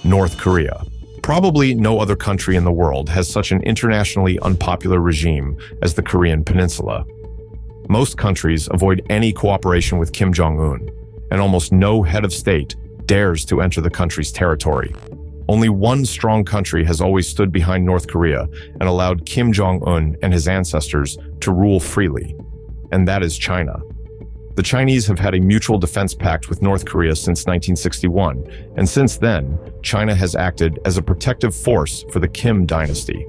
North Korea. Probably no other country in the world has such an internationally unpopular regime as the Korean Peninsula. Most countries avoid any cooperation with Kim Jong-un, and almost no head of state dares to enter the country's territory. Only one strong country has always stood behind North Korea and allowed Kim Jong-un and his ancestors to rule freely, and that is China. The Chinese have had a mutual defense pact with North Korea since 1961, and since then, China has acted as a protective force for the Kim dynasty.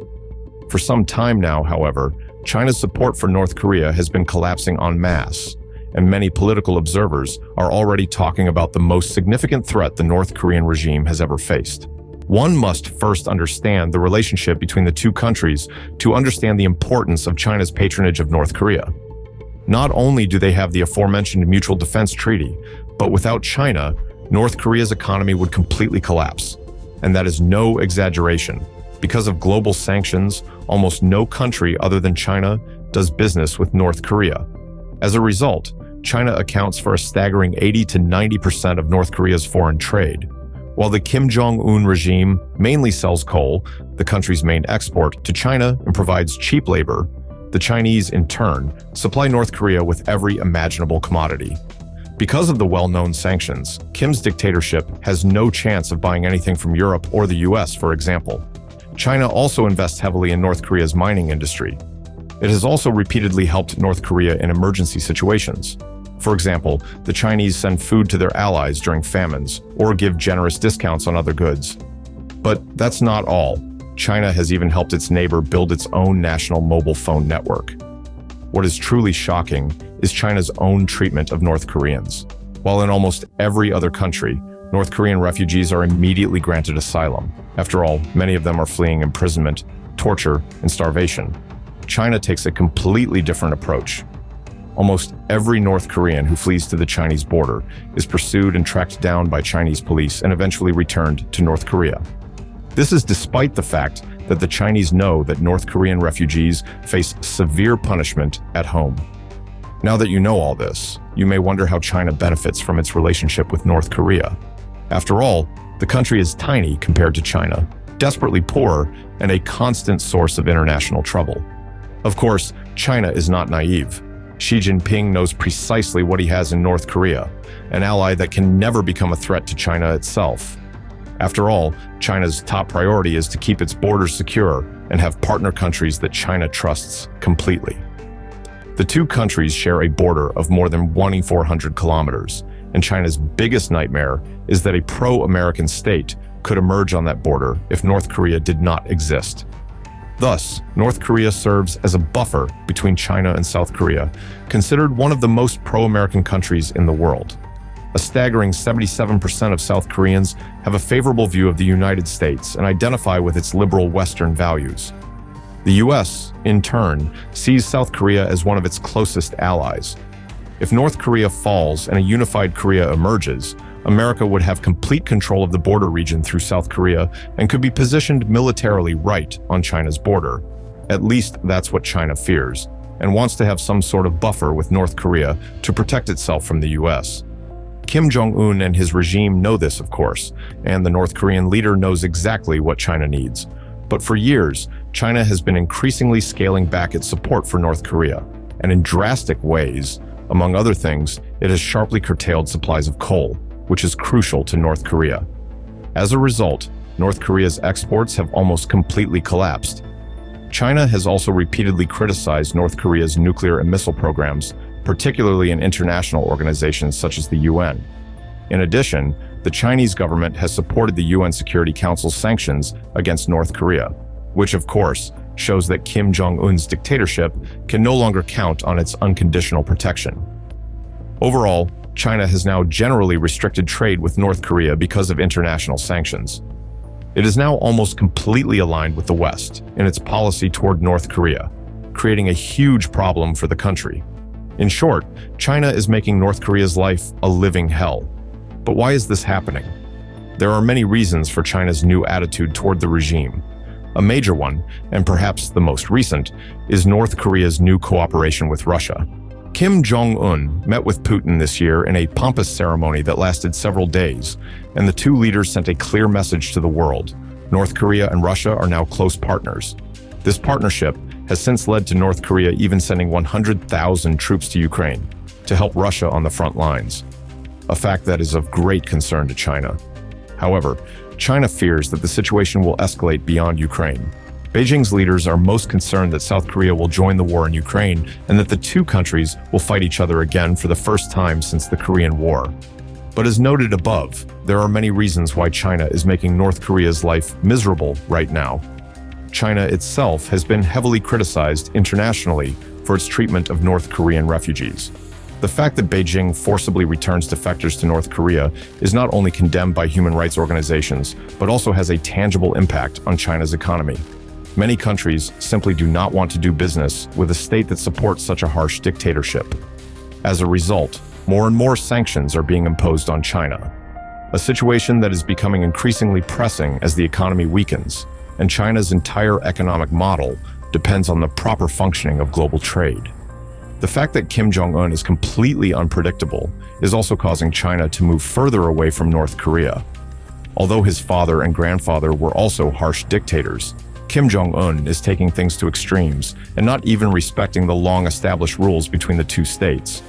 For some time now, however, China's support for North Korea has been collapsing en masse, and many political observers are already talking about the most significant threat the North Korean regime has ever faced. One must first understand the relationship between the two countries to understand the importance of China's patronage of North Korea. Not only do they have the aforementioned mutual defense treaty, but without China, North Korea's economy would completely collapse. And that is no exaggeration. Because of global sanctions, almost no country other than China does business with North Korea. As a result, China accounts for a staggering 80 to 90% of North Korea's foreign trade. While the Kim Jong-un regime mainly sells coal, the country's main export, to China and provides cheap labor, the Chinese, in turn, supply North Korea with every imaginable commodity. Because of the well-known sanctions, Kim's dictatorship has no chance of buying anything from Europe or the US, for example. China also invests heavily in North Korea's mining industry. It has also repeatedly helped North Korea in emergency situations. For example, the Chinese send food to their allies during famines or give generous discounts on other goods. But that's not all. China has even helped its neighbor build its own national mobile phone network. What is truly shocking is China's own treatment of North Koreans. While in almost every other country, North Korean refugees are immediately granted asylum. After all, many of them are fleeing imprisonment, torture, and starvation. China takes a completely different approach. Almost every North Korean who flees to the Chinese border is pursued and tracked down by Chinese police and eventually returned to North Korea. This is despite the fact that the Chinese know that North Korean refugees face severe punishment at home. Now that you know all this, you may wonder how China benefits from its relationship with North Korea. After all, the country is tiny compared to China, desperately poor, and a constant source of international trouble. Of course, China is not naive. Xi Jinping knows precisely what he has in North Korea, an ally that can never become a threat to China itself. After all, China's top priority is to keep its borders secure and have partner countries that China trusts completely. The two countries share a border of more than 2,400 kilometers, and China's biggest nightmare is that a pro-American state could emerge on that border if North Korea did not exist. Thus, North Korea serves as a buffer between China and South Korea, considered one of the most pro-American countries in the world. A staggering 77% of South Koreans have a favorable view of the United States and identify with its liberal Western values. The US, in turn, sees South Korea as one of its closest allies. If North Korea falls and a unified Korea emerges, America would have complete control of the border region through South Korea and could be positioned militarily right on China's border. At least that's what China fears, and wants to have some sort of buffer with North Korea to protect itself from the US. Kim Jong-un and his regime know this, of course, and the North Korean leader knows exactly what China needs. But for years, China has been increasingly scaling back its support for North Korea, and in drastic ways. Among other things, it has sharply curtailed supplies of coal, which is crucial to North Korea. As a result, North Korea's exports have almost completely collapsed. China has also repeatedly criticized North Korea's nuclear and missile programs, particularly in international organizations such as the UN. In addition, the Chinese government has supported the UN Security Council's sanctions against North Korea, which of course shows that Kim Jong-un's dictatorship can no longer count on its unconditional protection. Overall, China has now generally restricted trade with North Korea because of international sanctions. It is now almost completely aligned with the West in its policy toward North Korea, creating a huge problem for the country. In short, China is making North Korea's life a living hell. But why is this happening? There are many reasons for China's new attitude toward the regime. A major one, and perhaps the most recent, is North Korea's new cooperation with Russia. Kim Jong-un met with Putin this year in a pompous ceremony that lasted several days, and the two leaders sent a clear message to the world. North Korea and Russia are now close partners. This partnership has since led to North Korea even sending 100,000 troops to Ukraine to help Russia on the front lines, a fact that is of great concern to China. However, China fears that the situation will escalate beyond Ukraine. Beijing's leaders are most concerned that South Korea will join the war in Ukraine and that the two countries will fight each other again for the first time since the Korean War. But as noted above, there are many reasons why China is making North Korea's life miserable right now. China itself has been heavily criticized internationally for its treatment of North Korean refugees. The fact that Beijing forcibly returns defectors to North Korea is not only condemned by human rights organizations, but also has a tangible impact on China's economy. Many countries simply do not want to do business with a state that supports such a harsh dictatorship. As a result, more and more sanctions are being imposed on China, a situation that is becoming increasingly pressing as the economy weakens, and China's entire economic model depends on the proper functioning of global trade. The fact that Kim Jong-un is completely unpredictable is also causing China to move further away from North Korea. Although his father and grandfather were also harsh dictators, Kim Jong-un is taking things to extremes and not even respecting the long-established rules between the two states.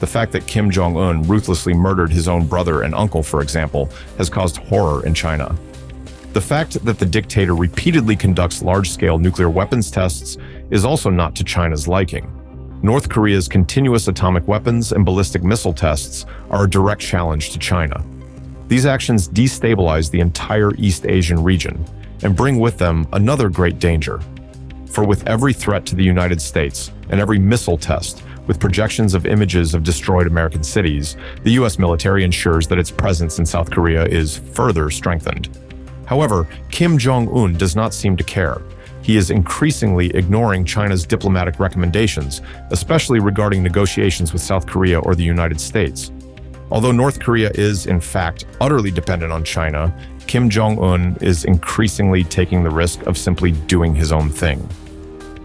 The fact that Kim Jong-un ruthlessly murdered his own brother and uncle, for example, has caused horror in China. The fact that the dictator repeatedly conducts large-scale nuclear weapons tests is also not to China's liking. North Korea's continuous atomic weapons and ballistic missile tests are a direct challenge to China. These actions destabilize the entire East Asian region and bring with them another great danger. For with every threat to the United States and every missile test, with projections of images of destroyed American cities, the US military ensures that its presence in South Korea is further strengthened. However, Kim Jong-un does not seem to care. He is increasingly ignoring China's diplomatic recommendations, especially regarding negotiations with South Korea or the United States. Although North Korea is, in fact, utterly dependent on China, Kim Jong-un is increasingly taking the risk of simply doing his own thing.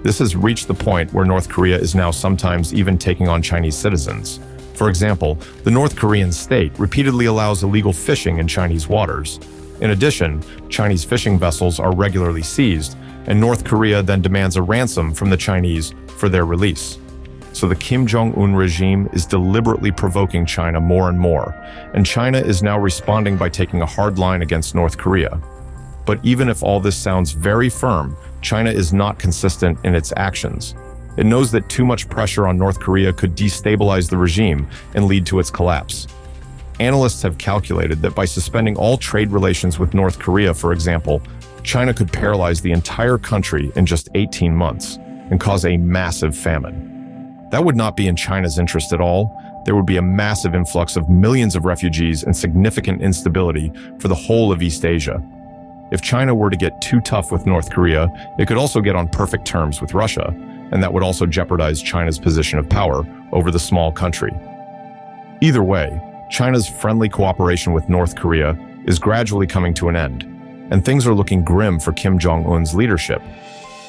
This has reached the point where North Korea is now sometimes even taking on Chinese citizens. For example, the North Korean state repeatedly allows illegal fishing in Chinese waters. In addition, Chinese fishing vessels are regularly seized, and North Korea then demands a ransom from the Chinese for their release. So the Kim Jong-un regime is deliberately provoking China more and more, and China is now responding by taking a hard line against North Korea. But even if all this sounds very firm, China is not consistent in its actions. It knows that too much pressure on North Korea could destabilize the regime and lead to its collapse. Analysts have calculated that by suspending all trade relations with North Korea, for example, China could paralyze the entire country in just 18 months and cause a massive famine. That would not be in China's interest at all. There would be a massive influx of millions of refugees and significant instability for the whole of East Asia. If China were to get too tough with North Korea, it could also get on perfect terms with Russia, and that would also jeopardize China's position of power over the small country. Either way, China's friendly cooperation with North Korea is gradually coming to an end, and things are looking grim for Kim Jong-un's leadership.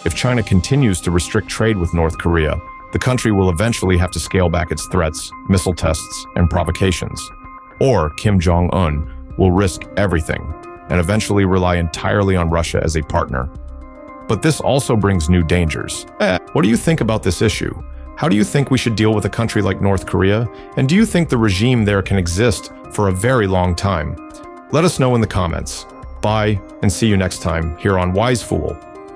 If China continues to restrict trade with North Korea, the country will eventually have to scale back its threats, missile tests, and provocations. Or Kim Jong-un will risk everything and eventually rely entirely on Russia as a partner. But this also brings new dangers. What do you think about this issue? How do you think we should deal with a country like North Korea? And do you think the regime there can exist for a very long time? Let us know in the comments. Bye, and see you next time here on Wise Fool.